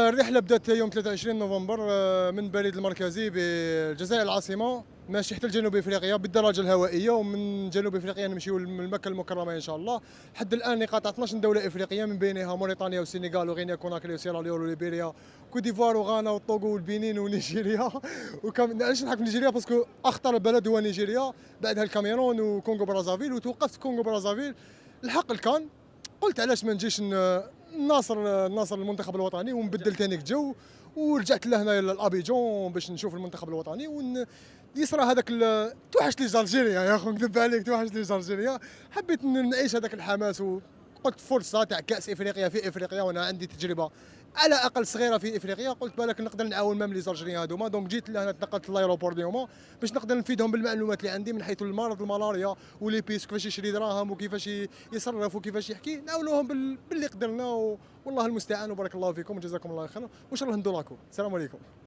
الرحلة بدأت يوم 23 نوفمبر من البريد المركزي بالجزائر العاصمة، ماشي حتى لجنوب افريقيا بالدراجة الهوائية، ومن جنوب افريقيا نمشيو لمكة المكرمة ان شاء الله. حد الآن نقاطع 12 دولة افريقية، من بينها موريتانيا والسنغال وغينيا كوناكري وسيراليون وليبيريا كوديفوار وغانا والطوغو والبنين ونيجيريا علاش نحكي في نيجيريا باسكو اخطر بلد هو نيجيريا، بعدها الكاميرون وكونغو برازافيل. وتوقفت كونغو برازافيل الحق الكان، قلت علاش ما نجيش ناصر المنتخب الوطني ونبدل تانيك جو. ورجعت لهنا لابيجون باش نشوف المنتخب الوطني يصرى هذاك توحشت لي جالجيريا يا اخو، نكذب عليك توحشت لي جالجيريا. حبيت نعيش هذاك الحماس، وقلت فرصه تاع كاس افريقيا في افريقيا، وانا عندي تجربه على الاقل صغيره في افريقيا. قلت بالك نقدر نعاون مام لي زالجيريان هذوما. دونك جيت لهنا، تنقلت لايروبور ديوما باش نقدر نفيدهم بالمعلومات اللي عندي من حيث المرض الملاريا ولي بيس، كيفاش يشري دراهم وكيفاش يصرف وكيفاش يحكي، نعاونوهم باللي قدرنا. والله المستعان، وبارك الله فيكم وجزاكم الله خيرا، وان شاء الله ندو لاكو. السلام عليكم.